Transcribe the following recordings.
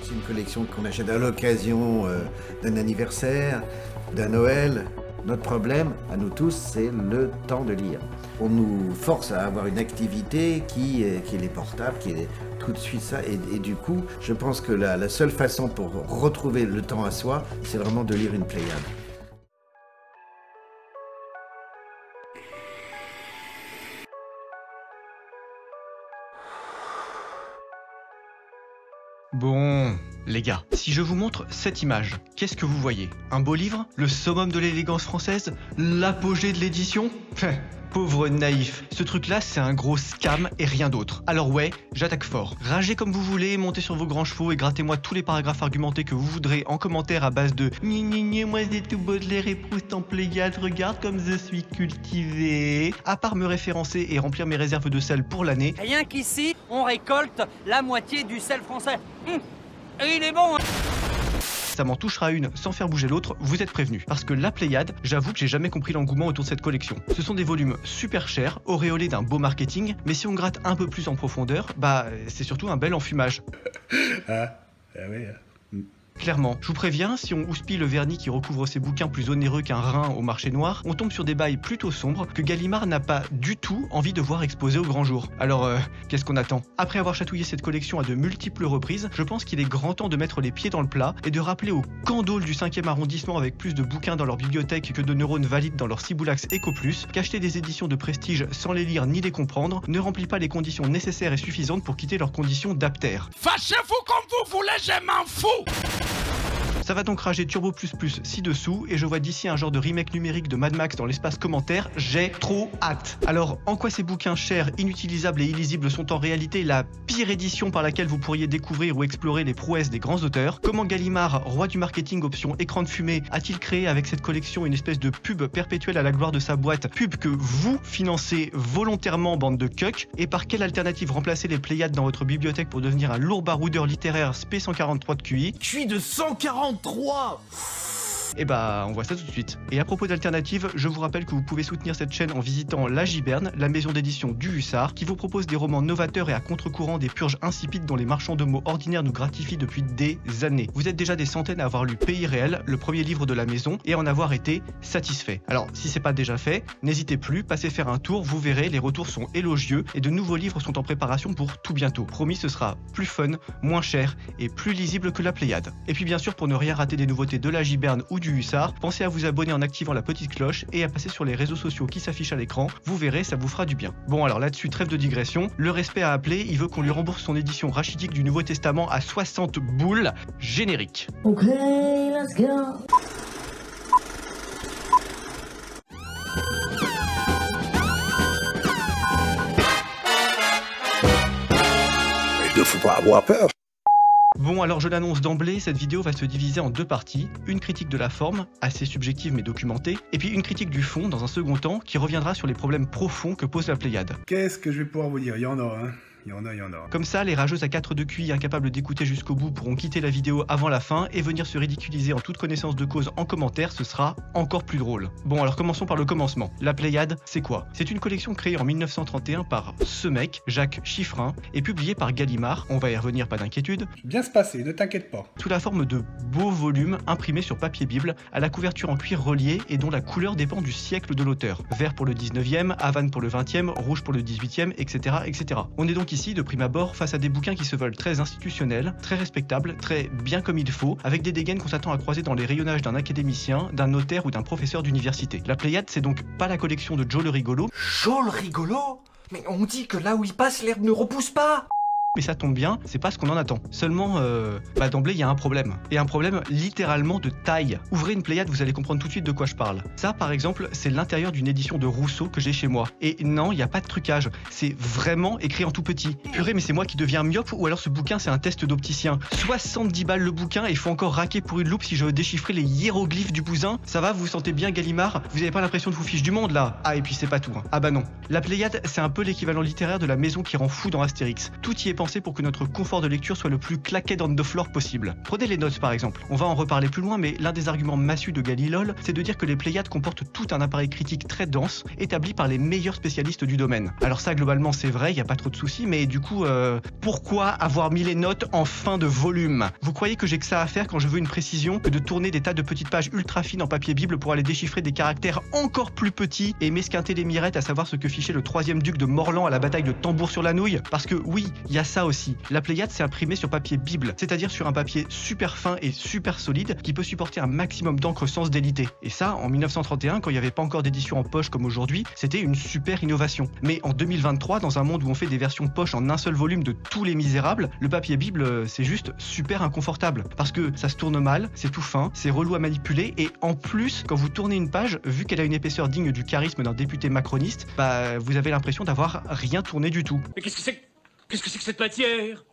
C'est une collection qu'on achète à l'occasion d'un anniversaire, d'un Noël. Notre problème, à nous tous, c'est le temps de lire. On nous force à avoir une activité qui est les portables, qui est tout de suite ça. Et du coup, je pense que la seule façon pour retrouver le temps à soi, c'est vraiment de lire une Pléiade. Bon, les gars, si je vous montre cette image, qu'est-ce que vous voyez? Un beau livre? Le summum de l'élégance française? L'apogée de l'édition? Pauvre naïf, ce truc-là, c'est un gros scam et rien d'autre. Alors ouais, j'attaque fort. Ragez comme vous voulez, montez sur vos grands chevaux et grattez-moi tous les paragraphes argumentés que vous voudrez en commentaire à base de « Gni moi c'est tout Baudelaire et Proust en Pléiade, regarde comme je suis cultivé ». À part me référencer et remplir mes réserves de sel pour l'année. Rien qu'ici, on récolte la moitié du sel français. Et il est bon, hein. Ça m'en touchera une sans faire bouger l'autre, vous êtes prévenus. Parce que la Pléiade, j'avoue que j'ai jamais compris l'engouement autour de cette collection. Ce sont des volumes super chers, auréolés d'un beau marketing, mais si on gratte un peu plus en profondeur, bah c'est surtout un bel enfumage. Clairement, je vous préviens, si on houspille le vernis qui recouvre ces bouquins plus onéreux qu'un rein au marché noir, on tombe sur des bails plutôt sombres que Gallimard n'a pas du tout envie de voir exposés au grand jour. Alors, qu'est-ce qu'on attend? Après avoir chatouillé cette collection à de multiples reprises, je pense qu'il est grand temps de mettre les pieds dans le plat et de rappeler aux candoles du 5e arrondissement avec plus de bouquins dans leur bibliothèque que de neurones valides dans leur Ciboulax Eco+, qu'acheter des éditions de prestige sans les lire ni les comprendre ne remplit pas les conditions nécessaires et suffisantes pour quitter leurs conditions d'aptère. Fâchez-vous comme vous voulez, je m'en fous! Ça va donc rager turbo ++ ci-dessous et je vois d'ici un genre de remake numérique de Mad Max dans l'espace commentaire, j'ai trop hâte. Alors, en quoi ces bouquins chers, inutilisables et illisibles sont en réalité la pire édition par laquelle vous pourriez découvrir ou explorer les prouesses des grands auteurs? Comment Gallimard, roi du marketing option écran de fumée, a-t-il créé avec cette collection une espèce de pub perpétuelle à la gloire de sa boîte, pub que vous financez volontairement, bande de cucks? Et par quelle alternative remplacer les Pléiades dans votre bibliothèque pour devenir un lourd baroudeur littéraire SP 143 de QI? QI de 143! Et bah on voit ça tout de suite. Et à propos d'alternatives, je vous rappelle que vous pouvez soutenir cette chaîne en visitant La Giberne, la maison d'édition du Hussard, qui vous propose des romans novateurs et à contre-courant des purges insipides dont les marchands de mots ordinaires nous gratifient depuis des années. Vous êtes déjà des centaines à avoir lu Pays réel, le premier livre de la maison, et à en avoir été satisfait. Alors si c'est pas déjà fait, n'hésitez plus, passez faire un tour, vous verrez, les retours sont élogieux et de nouveaux livres sont en préparation pour tout bientôt. Promis, ce sera plus fun, moins cher et plus lisible que la Pléiade. Et puis bien sûr, pour ne rien rater des nouveautés de La Giberne ou du Hussard, pensez à vous abonner en activant la petite cloche et à passer sur les réseaux sociaux qui s'affichent à l'écran, vous verrez, ça vous fera du bien. Bon alors là-dessus, trêve de digression, le respect a appelé, il veut qu'on lui rembourse son édition rachitique du Nouveau Testament à 60 boules, générique. Ok, let's go. Il ne faut pas avoir peur. Bon alors je l'annonce d'emblée, cette vidéo va se diviser en deux parties, une critique de la forme, assez subjective mais documentée, et puis une critique du fond dans un second temps qui reviendra sur les problèmes profonds que pose la Pléiade. Qu'est-ce que je vais pouvoir vous dire? Il y en a, hein. Il y en a. Comme ça, les rageuses à 4 de QI incapables d'écouter jusqu'au bout pourront quitter la vidéo avant la fin et venir se ridiculiser en toute connaissance de cause en commentaire, ce sera encore plus drôle. Bon alors commençons par le commencement. La Pléiade, c'est quoi? C'est une collection créée en 1931 par ce mec, Jacques Chiffrin, et publiée par Gallimard, on va y revenir, pas d'inquiétude. Bien se passer, ne t'inquiète pas. Sous la forme de beaux volumes imprimés sur papier bible, à la couverture en cuir relié et dont la couleur dépend du siècle de l'auteur. Vert pour le 19e, Havane pour le 20e, rouge pour le 18e, etc., etc. On est donc ici, de prime abord, face à des bouquins qui se veulent très institutionnels, très respectables, très bien comme il faut, avec des dégaines qu'on s'attend à croiser dans les rayonnages d'un académicien, d'un notaire ou d'un professeur d'université. La Pléiade, c'est donc pas la collection de Joe le rigolo. Joe le rigolo? Mais on dit que là où il passe, l'herbe ne repousse pas! Mais ça tombe bien, c'est pas ce qu'on en attend. Seulement, d'emblée, il y a un problème. Et un problème littéralement de taille. Ouvrez une Pléiade, vous allez comprendre tout de suite de quoi je parle. Ça, par exemple, c'est l'intérieur d'une édition de Rousseau que j'ai chez moi. Et non, il n'y a pas de trucage. C'est vraiment écrit en tout petit. Purée, mais c'est moi qui deviens myope ou alors ce bouquin, c'est un test d'opticien. 70 balles le bouquin et il faut encore raquer pour une loupe si je veux déchiffrer les hiéroglyphes du bousin. Ça va, vous vous sentez bien Gallimard? Vous avez pas l'impression de vous fiche du monde, là? Ah, et puis c'est pas tout, hein. Ah bah non. La Pléiade, c'est un peu l'équivalent littéraire de la maison qui rend fou dans Astérix. Tout y est pensé pour que notre confort de lecture soit le plus claqué dans the floor possible. Prenez les notes par exemple. On va en reparler plus loin, mais l'un des arguments massus de Galilol, c'est de dire que les Pléiades comportent tout un appareil critique très dense, établi par les meilleurs spécialistes du domaine. Alors ça, globalement, c'est vrai, il n'y a pas trop de soucis, mais du coup, pourquoi avoir mis les notes en fin de volume? Vous croyez que j'ai que ça à faire quand je veux une précision que de tourner des tas de petites pages ultra fines en papier Bible pour aller déchiffrer des caractères encore plus petits et m'esquinter les mirettes à savoir ce que fichait le 3e duc de Morlan à la bataille de Tambour-sur-la-Nouille? Parce que oui, il y a ça aussi. La Pléiade s'est imprimée sur papier Bible, c'est-à-dire sur un papier super fin et super solide qui peut supporter un maximum d'encre sans se déliter. Et ça, en 1931, quand il n'y avait pas encore d'édition en poche comme aujourd'hui, c'était une super innovation. Mais en 2023, dans un monde où on fait des versions poche en un seul volume de tous les Misérables, le papier Bible, c'est juste super inconfortable. Parce que ça se tourne mal, c'est tout fin, c'est relou à manipuler, et en plus, quand vous tournez une page, vu qu'elle a une épaisseur digne du charisme d'un député macroniste, bah vous avez l'impression d'avoir rien tourné du tout. Mais qu'est-ce que c'est que cette matière?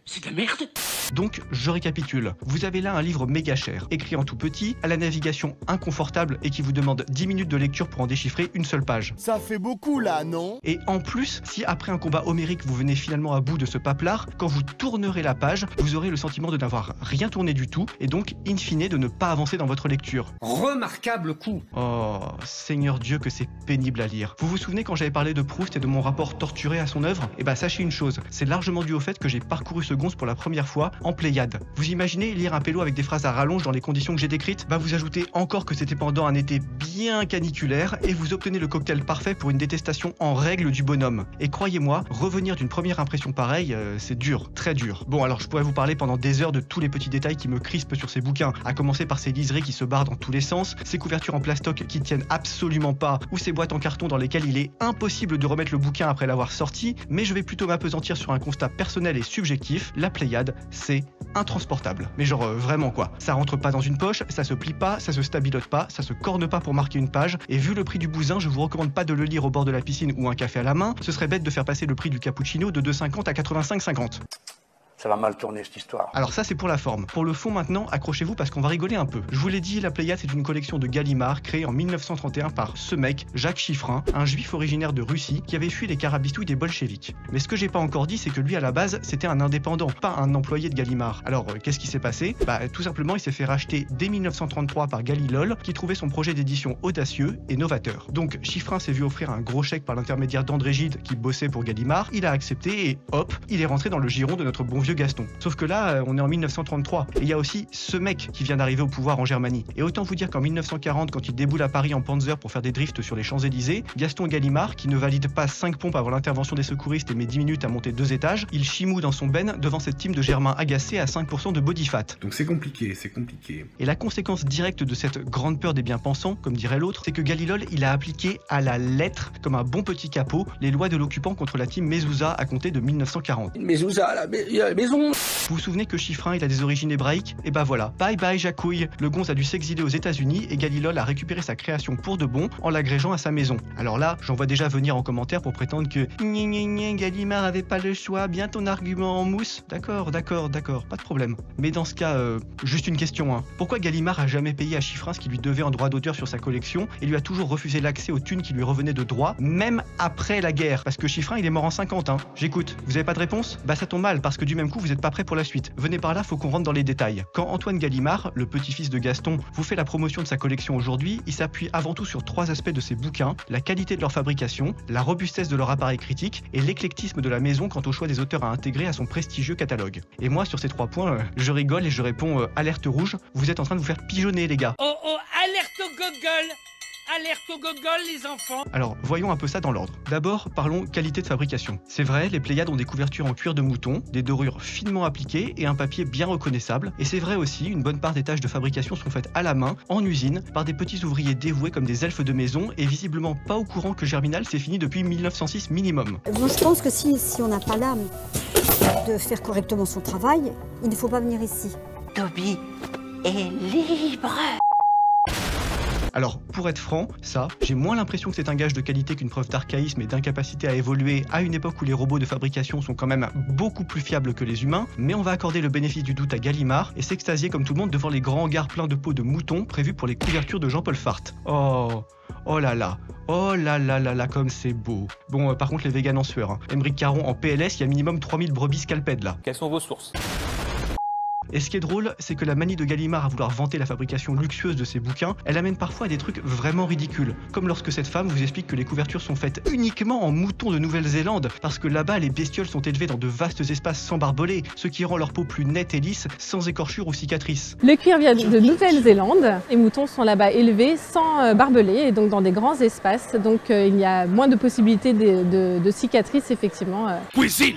C'est de la merde. Donc, je récapitule. Vous avez là un livre méga cher, écrit en tout petit, à la navigation inconfortable et qui vous demande 10 minutes de lecture pour en déchiffrer une seule page. Ça fait beaucoup là, non? Et en plus, si après un combat homérique vous venez finalement à bout de ce paplard, quand vous tournerez la page, vous aurez le sentiment de n'avoir rien tourné du tout et donc, in fine, de ne pas avancer dans votre lecture. Remarquable coup. Oh, Seigneur Dieu que c'est pénible à lire. Vous vous souvenez quand j'avais parlé de Proust et de mon rapport torturé à son œuvre? Eh bah sachez une chose, c'est largement dû au fait que j'ai parcouru ce gonze pour la première fois en Pléiade. Vous imaginez lire un pélo avec des phrases à rallonge dans les conditions que j'ai décrites? Bah vous ajoutez encore que c'était pendant un été bien caniculaire et vous obtenez le cocktail parfait pour une détestation en règle du bonhomme. Et croyez-moi, revenir d'une première impression pareille, c'est dur, très dur. Bon alors je pourrais vous parler pendant des heures de tous les petits détails qui me crispent sur ces bouquins, à commencer par ces liserés qui se barrent dans tous les sens, ces couvertures en plastoc qui tiennent absolument pas, ou ces boîtes en carton dans lesquelles il est impossible de remettre le bouquin après l'avoir sorti, mais je vais plutôt m'appesantir sur un constat personnel et subjectif. La Pléiade, c'est intransportable. Mais genre vraiment quoi. Ça rentre pas dans une poche, ça se plie pas, ça se stabilote pas, ça se corne pas pour marquer une page, et vu le prix du bousin, je vous recommande pas de le lire au bord de la piscine ou un café à la main, ce serait bête de faire passer le prix du cappuccino de 2,50 à 85,50. Ça va mal tourner cette histoire. Alors ça c'est pour la forme. Pour le fond maintenant, accrochez-vous parce qu'on va rigoler un peu. Je vous l'ai dit, la Pléiade c'est une collection de Gallimard créée en 1931 par ce mec, Jacques Chiffrin, un juif originaire de Russie qui avait fui les carabistouilles des bolcheviks. Mais ce que j'ai pas encore dit, c'est que lui à la base c'était un indépendant, pas un employé de Gallimard. Alors qu'est-ce qui s'est passé? Bah tout simplement il s'est fait racheter dès 1933 par Galilol qui trouvait son projet d'édition audacieux et novateur. Donc Chiffrin s'est vu offrir un gros chèque par l'intermédiaire d'André Gide qui bossait pour Gallimard, il a accepté et hop, il est rentré dans le giron de notre bon vieux Gaston. Sauf que là, on est en 1933 et il y a aussi ce mec qui vient d'arriver au pouvoir en Germanie. Et autant vous dire qu'en 1940, quand il déboule à Paris en Panzer pour faire des drifts sur les Champs-Élysées, Gaston Gallimard, qui ne valide pas 5 pompes avant l'intervention des secouristes et met 10 minutes à monter 2 étages, il chimoue dans son ben devant cette team de Germains agacés à 5% de body fat. Donc c'est compliqué, c'est compliqué. Et la conséquence directe de cette grande peur des bien-pensants, comme dirait l'autre, c'est que Galilol, il a appliqué à la lettre, comme un bon petit capot, les lois de l'occupant contre la team Mezouza à compter de 1940. Mezouza, la maison. Vous vous souvenez que Chiffrin, il a des origines hébraïques? Et bah voilà, bye bye Jacouille. Le gonze a dû s'exiler aux États-Unis et Galilol a récupéré sa création pour de bon en l'agrégeant à sa maison. Alors là, j'en vois déjà venir en commentaire pour prétendre que Gallimard avait pas le choix, bien ton argument en mousse. D'accord, pas de problème. Mais dans ce cas, juste une question, hein. Pourquoi Gallimard a jamais payé à Chiffrin ce qu'il lui devait en droit d'auteur sur sa collection et lui a toujours refusé l'accès aux thunes qui lui revenaient de droit, même après la guerre? Parce que Chiffrin, il est mort en 50, hein. J'écoute. Vous avez pas de réponse? Bah ça tombe mal, parce que du même coup, vous êtes pas prêt pour la suite. Venez par là, faut qu'on rentre dans les détails. Quand Antoine Gallimard, le petit-fils de Gaston, vous fait la promotion de sa collection aujourd'hui, il s'appuie avant tout sur 3 aspects de ses bouquins: la qualité de leur fabrication, la robustesse de leur appareil critique et l'éclectisme de la maison quant au choix des auteurs à intégrer à son prestigieux catalogue. Et moi, sur ces 3 points, je rigole et je réponds alerte rouge, vous êtes en train de vous faire pigeonner les gars. Oh oh, alerte au gogol! Alerte au gogol, les enfants! Alors, voyons un peu ça dans l'ordre. D'abord, parlons qualité de fabrication. C'est vrai, les Pléiades ont des couvertures en cuir de mouton, des dorures finement appliquées et un papier bien reconnaissable. Et c'est vrai aussi, une bonne part des tâches de fabrication sont faites à la main, en usine, par des petits ouvriers dévoués comme des elfes de maison et visiblement pas au courant que Germinal c'est fini depuis 1906 minimum. Moi, je pense que si on n'a pas l'âme de faire correctement son travail, il ne faut pas venir ici. Toby est libre. Alors, pour être franc, ça, j'ai moins l'impression que c'est un gage de qualité qu'une preuve d'archaïsme et d'incapacité à évoluer à une époque où les robots de fabrication sont quand même beaucoup plus fiables que les humains, mais on va accorder le bénéfice du doute à Gallimard et s'extasier comme tout le monde devant les grands hangars pleins de peau de mouton prévus pour les couvertures de Jean-Paul Farth. Oh là là, oh là là là là, comme c'est beau. Bon, par contre, les véganes en sueur. Émeric Caron en PLS, il y a minimum 3000 brebis scalpèdes là. Quelles sont vos sources? Et ce qui est drôle, c'est que la manie de Gallimard à vouloir vanter la fabrication luxueuse de ses bouquins, elle amène parfois à des trucs vraiment ridicules. Comme lorsque cette femme vous explique que les couvertures sont faites uniquement en moutons de Nouvelle-Zélande, parce que là-bas, les bestioles sont élevées dans de vastes espaces sans barbelés, ce qui rend leur peau plus nette et lisse, sans écorchures ou cicatrices. Le cuir vient de Nouvelle-Zélande. Les moutons sont là-bas élevés sans barbelés et donc dans des grands espaces. Donc il y a moins de possibilités de cicatrices, effectivement. Cuisine.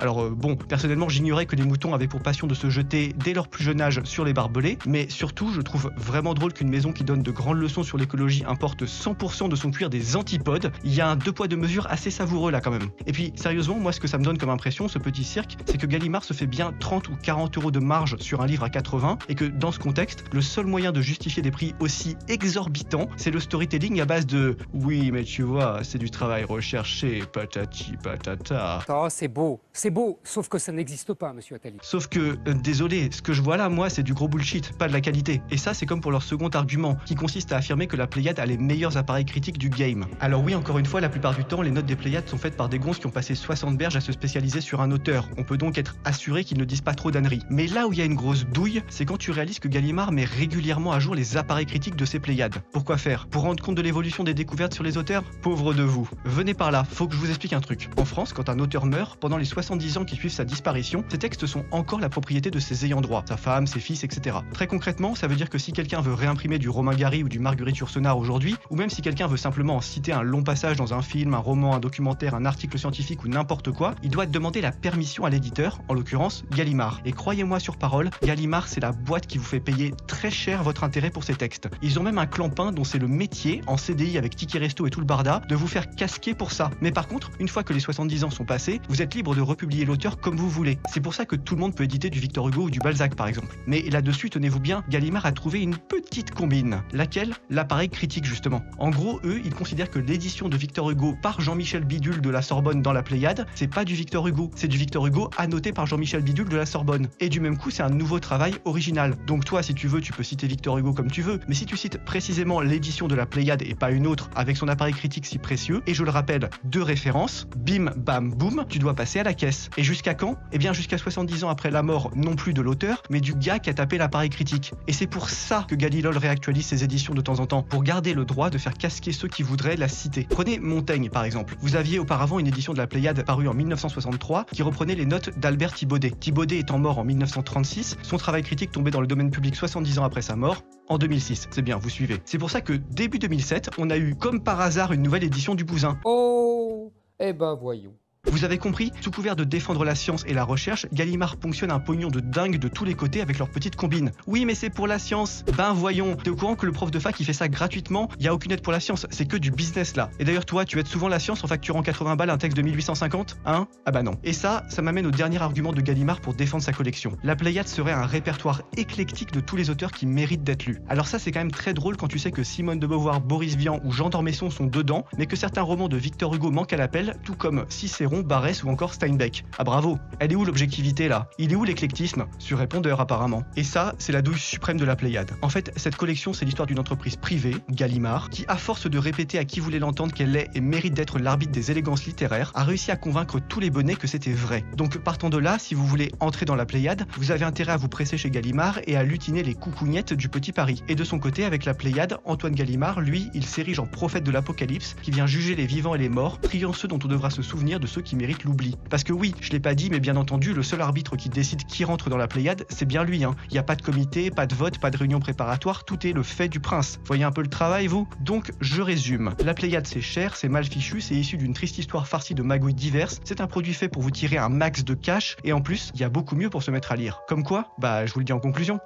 Alors bon, personnellement j'ignorais que les moutons avaient pour passion de se jeter dès leur plus jeune âge sur les barbelés, mais surtout je trouve vraiment drôle qu'une maison qui donne de grandes leçons sur l'écologie importe 100% de son cuir des antipodes. Il y a un 2 poids 2 mesures assez savoureux là quand même. Et puis sérieusement, moi ce que ça me donne comme impression, ce petit cirque, c'est que Gallimard se fait bien 30 ou 40 euros de marge sur un livre à 80 et que dans ce contexte, le seul moyen de justifier des prix aussi exorbitants, c'est le storytelling à base de « oui mais tu vois, c'est du travail recherché, patati patata ». Oh, c'est beau, sauf que ça n'existe pas, monsieur Attali. Sauf que, désolé, ce que je vois là, moi, c'est du gros bullshit, pas de la qualité. Et ça, c'est comme pour leur second argument, qui consiste à affirmer que la Pléiade a les meilleurs appareils critiques du game. Alors oui, encore une fois, la plupart du temps, les notes des Pléiades sont faites par des gonzes qui ont passé 60 berges à se spécialiser sur un auteur. On peut donc être assuré qu'ils ne disent pas trop d'âneries. Mais là où il y a une grosse douille, c'est quand tu réalises que Gallimard met régulièrement à jour les appareils critiques de ses Pléiades. Pourquoi faire? Pour rendre compte de l'évolution des découvertes sur les auteurs? Pauvre de vous. Venez par là, faut que je vous explique un truc. En France, quand un auteur meurt, pendant les 70 ans qui suivent sa disparition, ces textes sont encore la propriété de ses ayants droit, sa femme, ses fils, etc. Très concrètement, ça veut dire que si quelqu'un veut réimprimer du Romain Gary ou du Marguerite Yourcenar aujourd'hui, ou même si quelqu'un veut simplement en citer un long passage dans un film, un roman, un documentaire, un article scientifique ou n'importe quoi, il doit demander la permission à l'éditeur, en l'occurrence Gallimard. Et croyez-moi sur parole, Gallimard c'est la boîte qui vous fait payer très cher votre intérêt pour ces textes. Ils ont même un clampin dont c'est le métier, en CDI avec Ticket Resto et tout le barda, de vous faire casquer pour ça. Mais par contre, une fois que les 70 ans sont passés, vous êtes libre de republier l'auteur comme vous voulez. C'est pour ça que tout le monde peut éditer du Victor Hugo ou du Balzac par exemple. Mais là-dessus, tenez-vous bien, Gallimard a trouvé une petite combine. Laquelle? L'appareil critique justement. En gros, eux, ils considèrent que l'édition de Victor Hugo par Jean-Michel Bidule de la Sorbonne dans la Pléiade, c'est pas du Victor Hugo, c'est du Victor Hugo annoté par Jean-Michel Bidule de la Sorbonne. Et du même coup, c'est un nouveau travail original. Donc toi, si tu veux, tu peux citer Victor Hugo comme tu veux, mais si tu cites précisément l'édition de la Pléiade et pas une autre, avec son appareil critique si précieux, et je le rappelle, 2 références, bim, bam, boum, tu dois passer à la caisse. Et jusqu'à quand? Eh bien jusqu'à 70 ans après la mort, non plus de l'auteur, mais du gars qui a tapé l'appareil critique. Et c'est pour ça que Galilol réactualise ses éditions de temps en temps, pour garder le droit de faire casquer ceux qui voudraient la citer. Prenez Montaigne par exemple. Vous aviez auparavant une édition de la Pléiade parue en 1963 qui reprenait les notes d'Albert Thibaudet. Thibaudet étant mort en 1936, son travail critique tombait dans le domaine public 70 ans après sa mort, en 2006. C'est bien, vous suivez. C'est pour ça que début 2007, on a eu comme par hasard une nouvelle édition du Bousin. Oh, eh ben voyons. Vous avez compris? Sous couvert de défendre la science et la recherche, Gallimard ponctionne un pognon de dingue de tous les côtés avec leur petite combine. Oui, mais c'est pour la science. Ben voyons, t'es au courant que le prof de fac il fait ça gratuitement? Y a aucune aide pour la science, c'est que du business là. Et d'ailleurs toi, tu aides souvent la science en facturant 80 balles un texte de 1850? Hein? Ah bah non. Et ça m'amène au dernier argument de Gallimard pour défendre sa collection. La Pléiade serait un répertoire éclectique de tous les auteurs qui méritent d'être lus. Alors ça c'est quand même très drôle quand tu sais que Simone de Beauvoir, Boris Vian ou Jean d'Ormesson sont dedans, mais que certains romans de Victor Hugo manquent à l'appel, tout comme Cicéron, Barrès ou encore Steinbeck. Ah bravo, elle est où l'objectivité là? Il est où l'éclectisme? Sur répondeur apparemment. Et ça, c'est la douille suprême de la Pléiade. En fait, cette collection, c'est l'histoire d'une entreprise privée, Gallimard, qui à force de répéter à qui voulait l'entendre qu'elle est et mérite d'être l'arbitre des élégances littéraires, a réussi à convaincre tous les bonnets que c'était vrai. Donc partant de là, si vous voulez entrer dans la Pléiade, vous avez intérêt à vous presser chez Gallimard et à lutiner les coucougnettes du petit Paris. Et de son côté, avec la Pléiade, Antoine Gallimard, lui, il s'érige en prophète de l'apocalypse, qui vient juger les vivants et les morts, triant ceux dont on devra se souvenir de ceux qui méritent l'oubli. Parce que oui, je l'ai pas dit, mais bien entendu, le seul arbitre qui décide qui rentre dans la Pléiade, c'est bien lui. Il n'y a pas de comité, pas de vote, pas de réunion préparatoire, tout est le fait du prince. Voyez un peu le travail, vous? Donc, je résume. La Pléiade, c'est cher, c'est mal fichu, c'est issu d'une triste histoire farcie de magouilles diverses, c'est un produit fait pour vous tirer un max de cash, et en plus, il y a beaucoup mieux pour se mettre à lire. Comme quoi? Bah, je vous le dis en conclusion.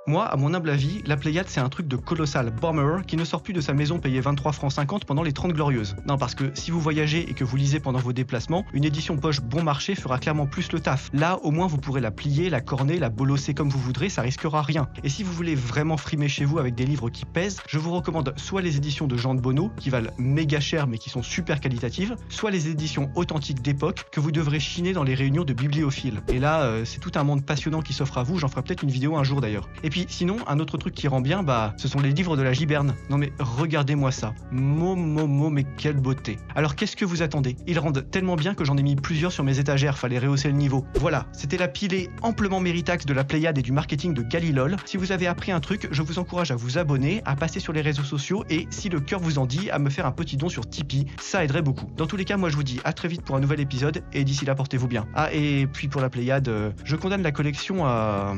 Moi, à mon humble avis, la Pléiade c'est un truc de colossal bomber qui ne sort plus de sa maison payée 23 francs 50 pendant les 30 glorieuses. Non, parce que si vous voyagez et que vous lisez pendant vos déplacements, une édition poche bon marché fera clairement plus le taf. Là, au moins vous pourrez la plier, la corner, la bolosser comme vous voudrez, ça risquera rien. Et si vous voulez vraiment frimer chez vous avec des livres qui pèsent, je vous recommande soit les éditions de Jean de Bonneau, qui valent méga cher mais qui sont super qualitatives, soit les éditions authentiques d'époque que vous devrez chiner dans les réunions de bibliophiles. Et là, c'est tout un monde passionnant qui s'offre à vous, j'en ferai peut-être une vidéo un jour d'ailleurs. Et puis sinon, un autre truc qui rend bien, ce sont les livres de la Giberne. Non mais regardez-moi ça. Mais quelle beauté. Alors qu'est-ce que vous attendez? Ils rendent tellement bien que j'en ai mis plusieurs sur mes étagères, fallait rehausser le niveau. Voilà, c'était la pilée amplement méritaxe de la Pléiade et du marketing de Galilol. Si vous avez appris un truc, je vous encourage à vous abonner, à passer sur les réseaux sociaux et, si le cœur vous en dit, à me faire un petit don sur Tipeee, ça aiderait beaucoup. Dans tous les cas, moi je vous dis à très vite pour un nouvel épisode et d'ici là portez-vous bien. Ah et puis pour la Pléiade, je condamne la collection à...